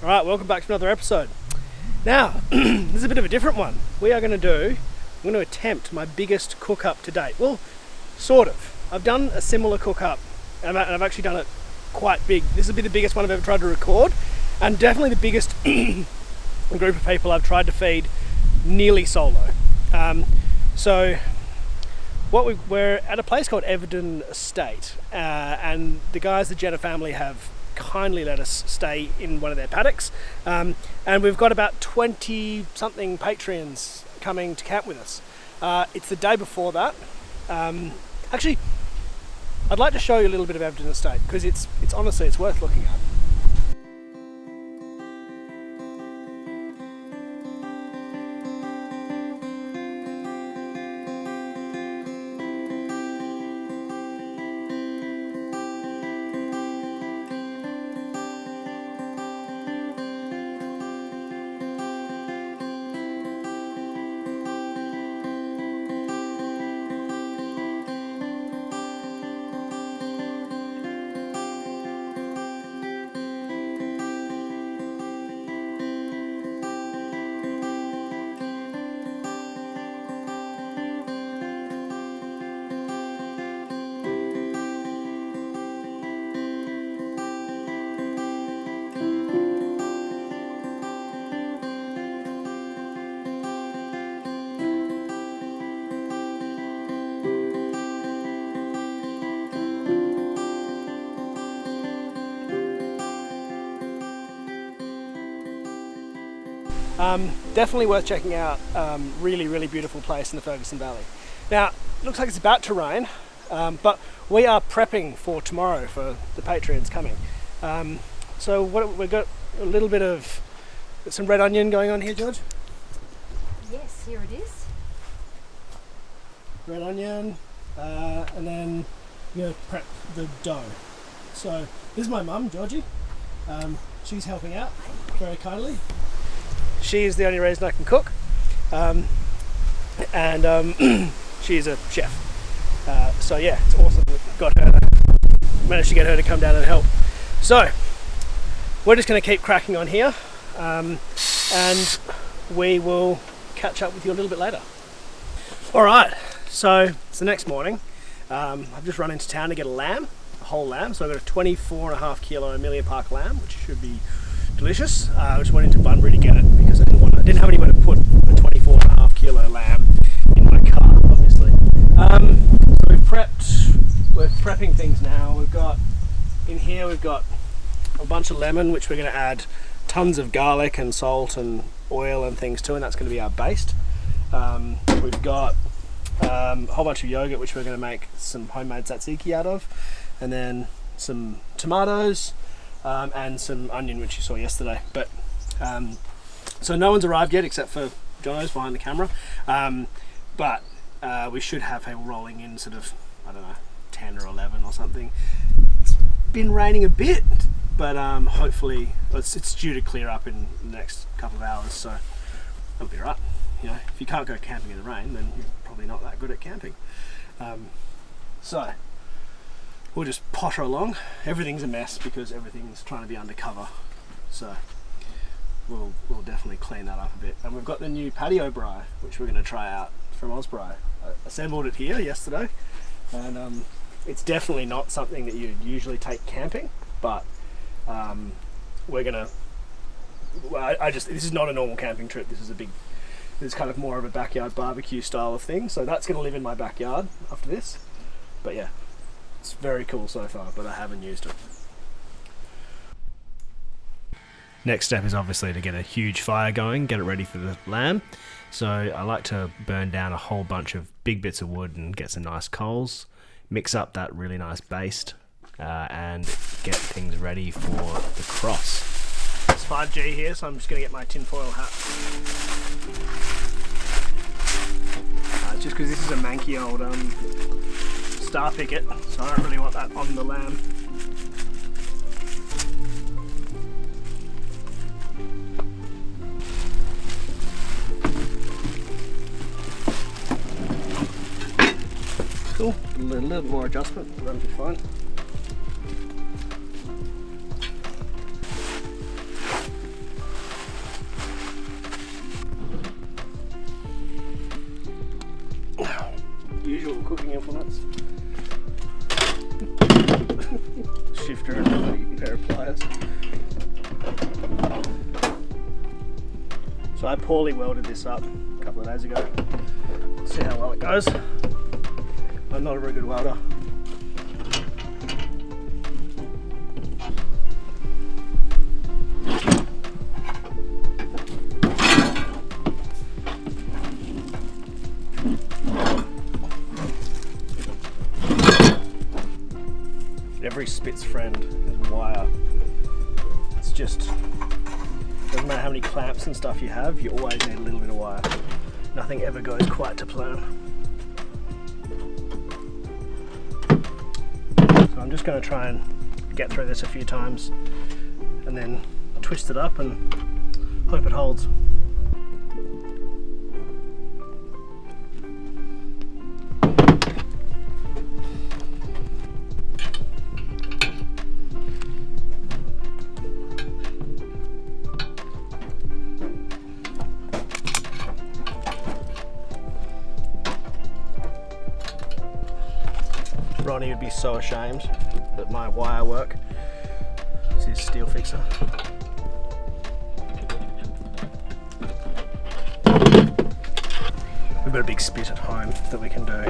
Alright, welcome back to another episode. Now, this is a bit of a different one. I'm going to attempt my biggest cook-up to date. Well, sort of. I've done a similar cook-up, and I've actually done it quite big. This will be the biggest one I've ever tried to record, and definitely the biggest group of people I've tried to feed nearly solo. So, we're at a place called Everton Estate, and the guys, the Jenner family, have kindly let us stay in one of their paddocks, and we've got about 20 something Patreons coming to camp with us. It's the day before that. Actually, I'd like to show you a little bit of Everton Estate because it's honestly worth looking at. Definitely worth checking out. Really beautiful place in the Ferguson Valley. Now, looks like it's about to rain, but we are prepping for tomorrow for the Patreons coming. So we've got a little bit of some red onion going on here, George. Yes, here it is. Red onion, and then we're going to prep the dough. So this is my mum, Georgie. She's helping out very kindly. She is the only reason I can cook, and she's a chef. So yeah, it's awesome. Managed to get her to come down and help. So we're just going to keep cracking on here, and we will catch up with you a little bit later. All right, so it's the next morning. I've just run into town to get a whole lamb. So I've got a 24.5 kilo Amelia Park lamb, which should be delicious. I just went into Bunbury to get it because I didn't have anywhere to put a 24.5 kilo lamb in my car, obviously. We're prepping things now. We've got a bunch of lemon, which we're going to add tons of garlic and salt and oil and things to, and that's going to be our baste. We've got a whole bunch of yogurt, which we're going to make some homemade tzatziki out of, and then some tomatoes, and some onion, which you saw yesterday. But so no one's arrived yet except for Jono's behind the camera, but we should have people rolling in sort of, I don't know, 10 or 11 or something. It's been raining a bit, but hopefully it's due to clear up in the next couple of hours, so that'll be right. You know, if you can't go camping in the rain, then you're probably not that good at camping. So we'll just potter along. Everything's a mess because everything's trying to be undercover, so we'll definitely clean that up a bit. And we've got the new patio braai, which we're going to try out from Osbraai. I assembled it here yesterday, and it's definitely not something that you'd usually take camping, but we're gonna. This is not a normal camping trip. This is kind of more of a backyard barbecue style of thing. So that's going to live in my backyard after this. But yeah, it's very cool so far, but I haven't used it. Next step is obviously to get a huge fire going, get it ready for the lamb. So I like to burn down a whole bunch of big bits of wood and get some nice coals, mix up that really nice baste, and get things ready for the cross. It's 5G here, so I'm just going to get my tinfoil hat. Just because this is a manky old star picket, so I don't really want that on the lamb. Cool, a little bit more adjustment, that'll be fine. implements. Shifter and a pair of pliers. So I poorly welded this up a couple of days ago. See how well it goes. I'm not a very good welder. Every spit's friend is wire. It's just, doesn't matter how many clamps and stuff you have, you always need a little bit of wire. Nothing ever goes quite to plan. So I'm just going to try and get through this a few times and then twist it up and hope it holds. Ronnie would be so ashamed that my wire work is his steel fixer. We've got a big spit at home that we can do,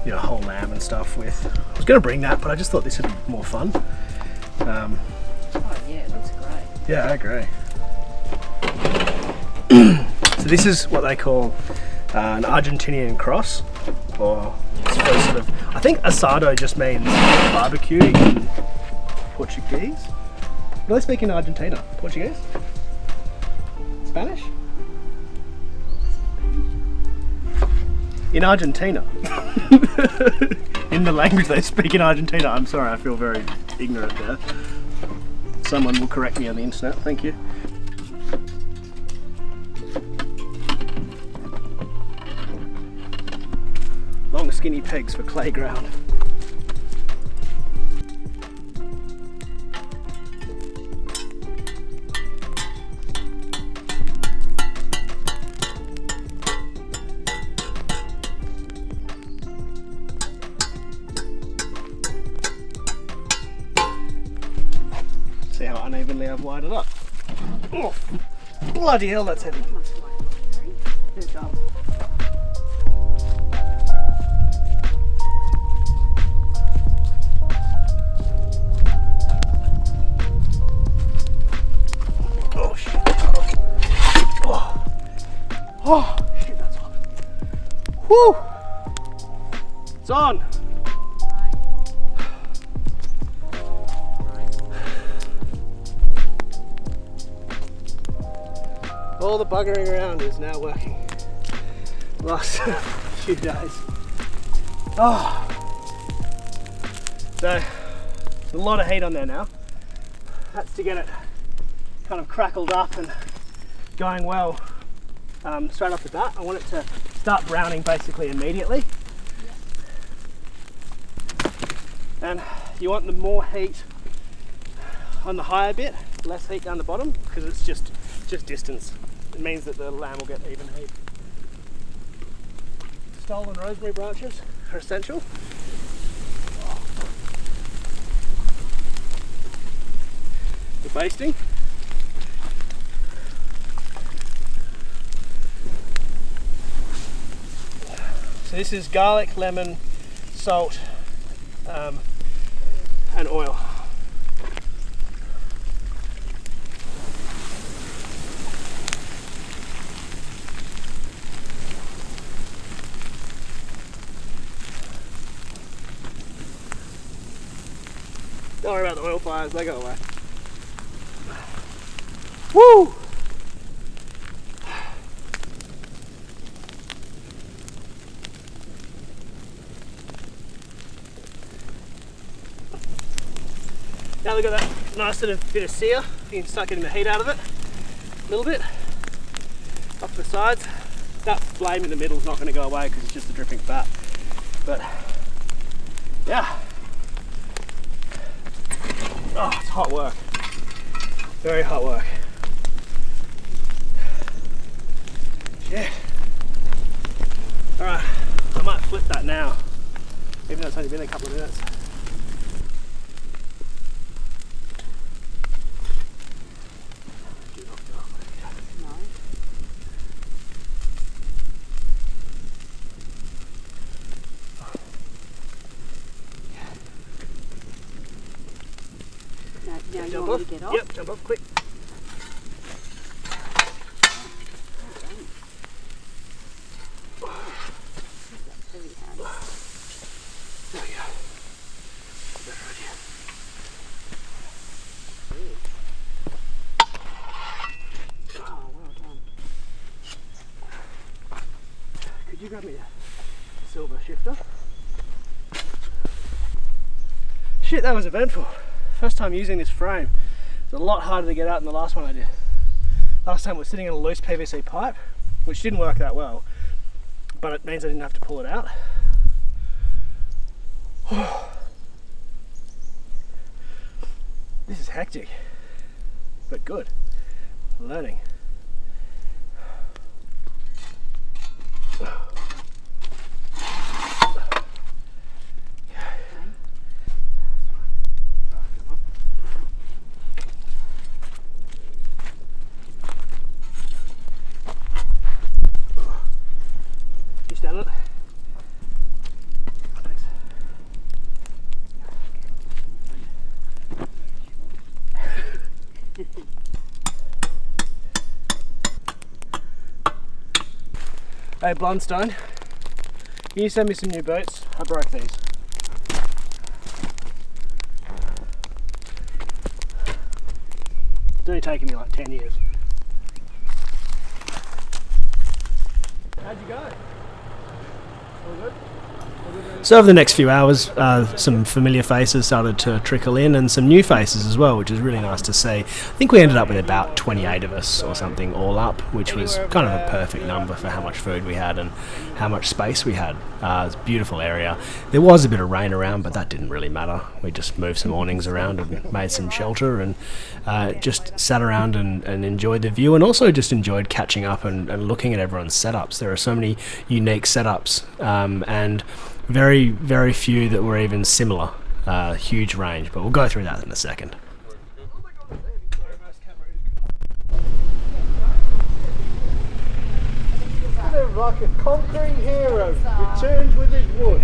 you know, whole lamb and stuff with. I was going to bring that, but I just thought this would be more fun. Oh yeah, it looks great. Yeah, I agree. So this is what they call an Argentinian cross, or sort of, I think asado just means barbecue in Portuguese. What do they speak in Argentina? Portuguese? Spanish? In Argentina. In the language they speak in Argentina. I'm sorry, I feel very ignorant there. Someone will correct me on the internet, thank you. Long skinny pegs for clay ground. See how unevenly I've wired it up. Oh, bloody hell, that's heavy. It does. Oh shit, that's hot. Whew! It's on! All the buggering around is now working. Last few days. Oh! So, there's a lot of heat on there now. That's to get it kind of crackled up and going well. Straight off the bat, I want it to start browning basically immediately. And you want the more heat on the higher bit, less heat down the bottom, because it's just distance. It means that the lamb will get even heat. Stolen rosemary branches are essential. The basting. So this is garlic, lemon, salt, and oil. Don't worry about the oil fires, they go away. Woo! Now they've got that nice sort of bit of sear, you can start getting the heat out of it a little bit, up the sides. That flame in the middle is not going to go away because it's just the dripping fat. But yeah, oh, it's hot work, very hot work. Yeah. All right, I might flip that now. even though it's only been a couple of minutes. Now you Jump want off? me to get off? Yep, jump off quick. There we go. Better idea. Oh, well done. Could you grab me a silver shifter? Shit, that was eventful. First time using this frame. It's a lot harder to get out than the last one I did. Last time it was sitting in a loose PVC pipe, which didn't work that well, but it means I didn't have to pull it out. This is hectic, but good. Learning. You stand it? Thanks. Hey Blundstone, can you send me some new boots? I broke these. It's only taken me like 10 years. How'd you go? All good? So over the next few hours, some familiar faces started to trickle in and some new faces as well, which is really nice to see. I think we ended up with about 28 of us or something all up, which was kind of a perfect number for how much food we had and how much space we had. It's a beautiful area. There was a bit of rain around, but that didn't really matter. We just moved some awnings around and made some shelter and just sat around and enjoyed the view, and also just enjoyed catching up and looking at everyone's setups. There are so many unique setups and very, very few that were even similar. Huge range, but we'll go through that in a second. Like a conquering hero returns with his wood.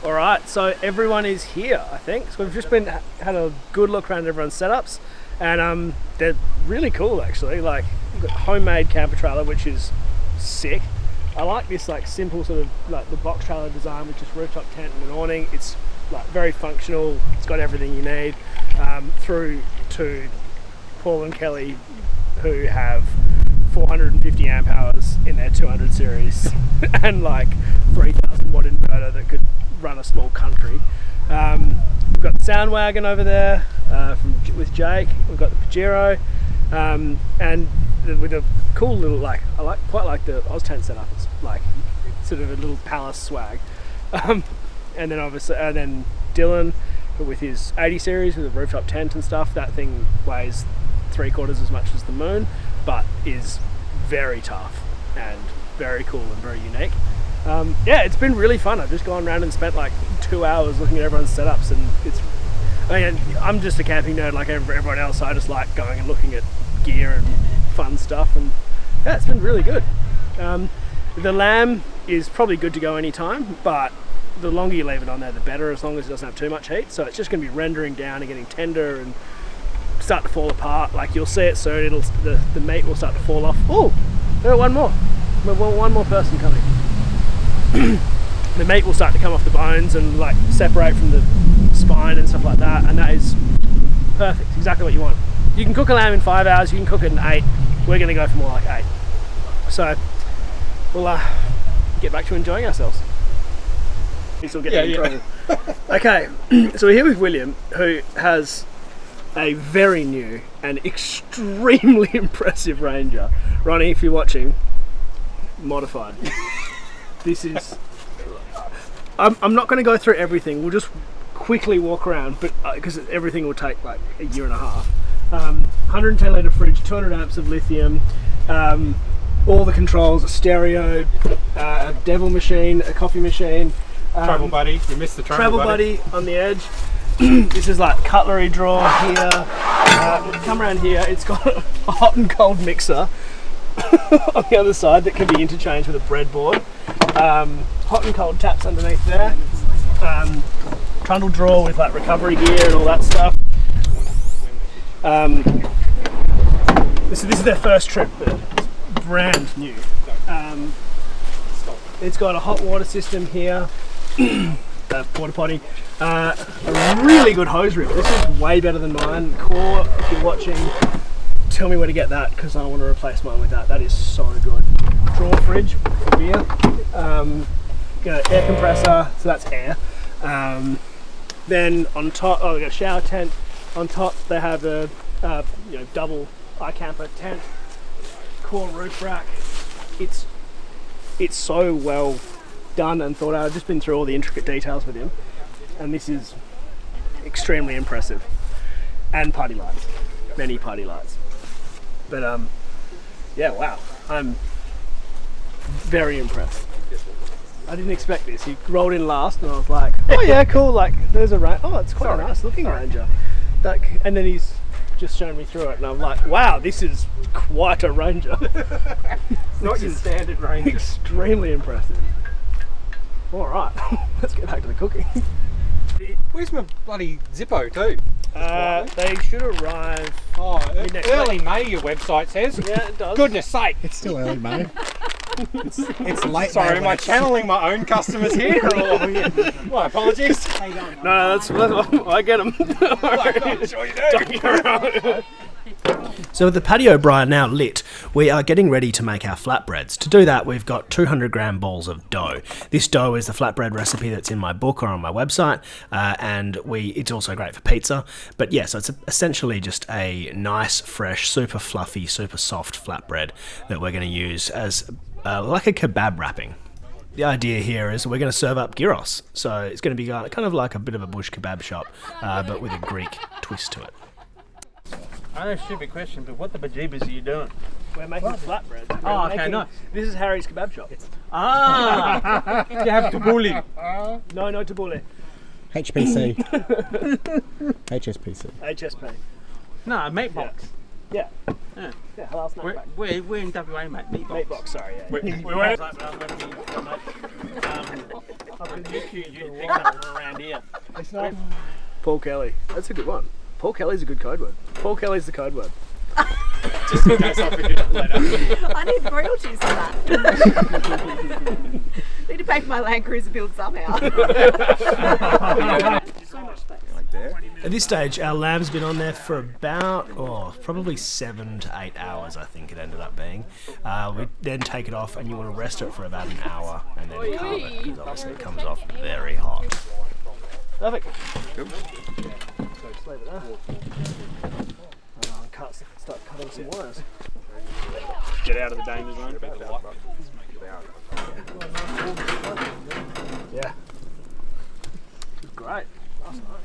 Alright, so everyone is here, I think. So we've just had a good look around everyone's setups, and they're really cool actually. Like, we've got homemade camper trailer, which is sick. I like this like simple sort of like the box trailer design with just rooftop tent and an awning. It's like very functional. It's got everything you need. Through to Paul and Kelly, who have 450 amp hours in their 200 series and like 3,000 watt inverter that could run a small country. We've got the sound wagon over there with Jake. We've got the Pajero, and with a cool little quite like the Oz tent setup. It's like sort of a little palace swag. And then obviously, Dylan with his 80 series with a rooftop tent and stuff. That thing weighs 3/4 as much as the Moon, but is very tough and very cool and very unique. Yeah, it's been really fun. I've just gone around and spent like 2 hours looking at everyone's setups, and I'm just a camping nerd like everyone else, so I just like going and looking at gear and fun stuff, and yeah, it's been really good. The lamb is probably good to go anytime, but the longer you leave it on there the better, as long as it doesn't have too much heat. So it's just going to be rendering down and getting tender and start to fall apart. Like, you'll see it soon, the meat will start to fall off. Oh, there are one more. One more person coming. The meat will start to come off the bones and like separate from the spine and stuff like that, and that is perfect, exactly what you want. You can cook a lamb in 5 hours, you can cook it in 8. We're going to go for more like 8. So we'll get back to enjoying ourselves. Okay, so we're here with William, who has a very new and extremely impressive Ranger. Ronnie, if you're watching, modified. This is... I'm not going to go through everything. We'll just quickly walk around, but because everything will take like a year and a half. 110 litre fridge, 200 amps of lithium, all the controls, a stereo, a devil machine, a coffee machine. Travel buddy, you missed the travel buddy on the edge. This is like cutlery drawer here. Come around here, it's got a hot and cold mixer on the other side that can be interchanged with a breadboard. Hot and cold taps underneath there. Trundle drawer with like recovery gear and all that stuff. This is their first trip, but it's brand new. It's got a hot water system here, a porta potty, a really good hose reel. This is way better than mine. Core, if you're watching, tell me where to get that because I want to replace mine with that. That is so good. Drawer fridge for beer. Air compressor, so that's air. Then on top, they got a shower tent. On top, they have a double iCamper tent. Core roof rack. It's so well done and thought out. I've just been through all the intricate details with him, and this is extremely impressive. And party lights, many party lights. But yeah, wow, I'm very impressed. I didn't expect this. He rolled in last, and I was like, "Oh yeah, cool." Like, there's a it's quite a nice looking Ranger. And then he's just shown me through it, and I'm like, "Wow, this is quite a Ranger." Not your standard Ranger. Extremely impressive. All right, let's get back to the cooking. Where's my bloody Zippo too? They should arrive. Early May, your website says. Yeah, it does. Goodness sake! It's still early May. It's late. Sorry, May, am I channeling my own customers here? My apologies. No, that's I get them. I'm sure you do. So with the patio braai now lit, we are getting ready to make our flatbreads. To do that, we've got 200 gram balls of dough. This dough is the flatbread recipe that's in my book or on my website, and it's also great for pizza. But yeah, so it's essentially just a nice, fresh, super fluffy, super soft flatbread that we're going to use as like a kebab wrapping. The idea here is we're going to serve up gyros, so it's going to be kind of like a bit of a bush kebab shop, but with a Greek twist to it. I know a stupid question, but what the bejeebers are you doing? We're making flatbreads. Oh, okay, nice. This is Harry's kebab shop. Ah! You have to bully. No tabbouleh. HPC. HSPC. HSP. No, meat box. Yeah. Yeah. Yeah, halal snack pack. We're in WA, mate. Meat box. Meat box, sorry, yeah. We went. I'm going to be around here. Paul Kelly. That's a good one. Paul Kelly's a good code word. Paul Kelly's the code word. Just in case I forget it later. I need royalties for that. Need to pay for my Land Cruiser build somehow. So much space. At this stage, our lamb's been on there for about, probably 7 to 8 hours, I think it ended up being. We then take it off, and you want to rest it for about an hour, and then carve it, because obviously it comes off very hot. Perfect. Cool. So just leave it there. Start cutting some wires. Get out of the danger zone. Yeah. Great. Last night.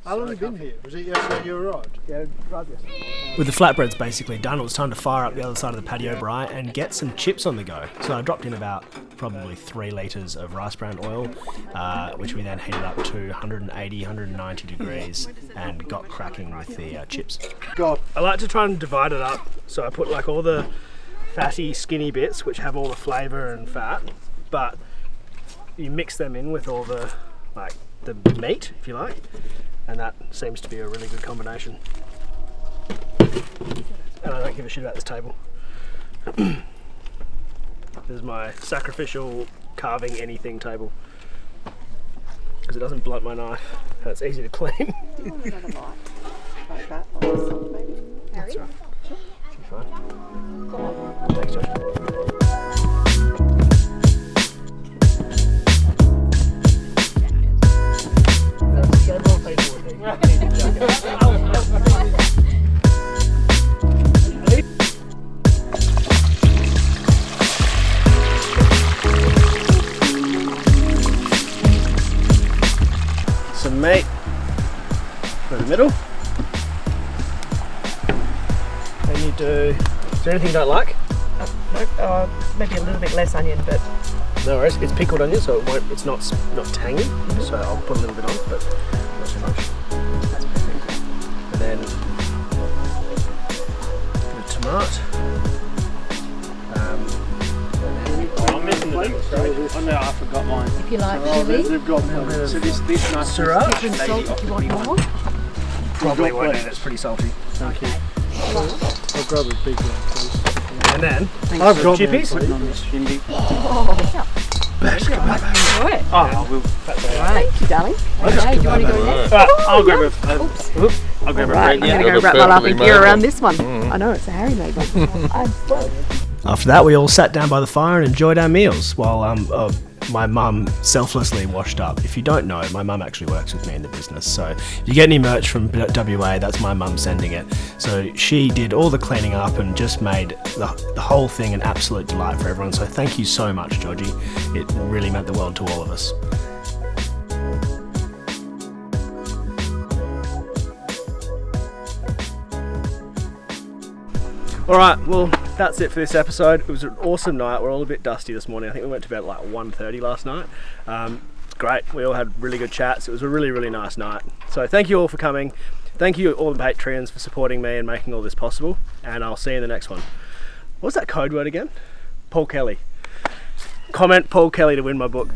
How long have you been here? Was it yesterday you arrived? Yeah, right yesterday. With the flatbreads basically done, it was time to fire up the other side of the patio braai and get some chips on the go. So I dropped in about probably 3 litres of rice bran oil, which we then heated up to 180, 190 degrees and got cracking with the chips. God. I like to try and divide it up, so I put like all the fatty, skinny bits, which have all the flavour and fat, but you mix them in with all the meat, if you like. And that seems to be a really good combination. And I don't give a shit about this table. This is my sacrificial carving anything table. Because it doesn't blunt my knife and it's easy to clean. Like that, like this, maybe. Harry? That's right. Should be fine. Thanks, Josh. Several people with some meat for the middle. Then you do, is there anything you don't like? Maybe a little bit less onion, but No worries. It's pickled onion, so it's not tangy. So I'll put a little bit on, but not too much. And then the tomato. I'm missing the demonstration. I know I forgot mine. if you like chili, They've got a So this nice Syrah. pepper and salt if you want more. Probably won't need it. It's pretty salty. Thank you. I'll grab a big one, please. And then I've got chippies. one, on this shindy. Enjoy it. Oh, I will. Thank you, darling. Okay, do you want to go next? I'll grab a. I'll grab a Right, bread. I'm Yeah. going to go wrap my laughing gear around this one. I know, it's a Harry made one. After that, we all sat down by the fire and enjoyed our meals while my mum selflessly washed up. If you don't know, my mum actually works with me in the business, so if you get any merch from WA, that's my mum sending it. So she did all the cleaning up and just made the whole thing an absolute delight for everyone. So thank you so much, Georgie. It really meant the world to all of us. Alright, well, that's it for this episode. It was an awesome night. We're all a bit dusty this morning. I think we went to bed at like 1:30 last night. It's great. We all had really good chats. It was a really, really nice night. So thank you all for coming. Thank you all the Patreons for supporting me and making all this possible. And I'll see you in the next one. What was that code word again? Paul Kelly. Comment Paul Kelly to win my book.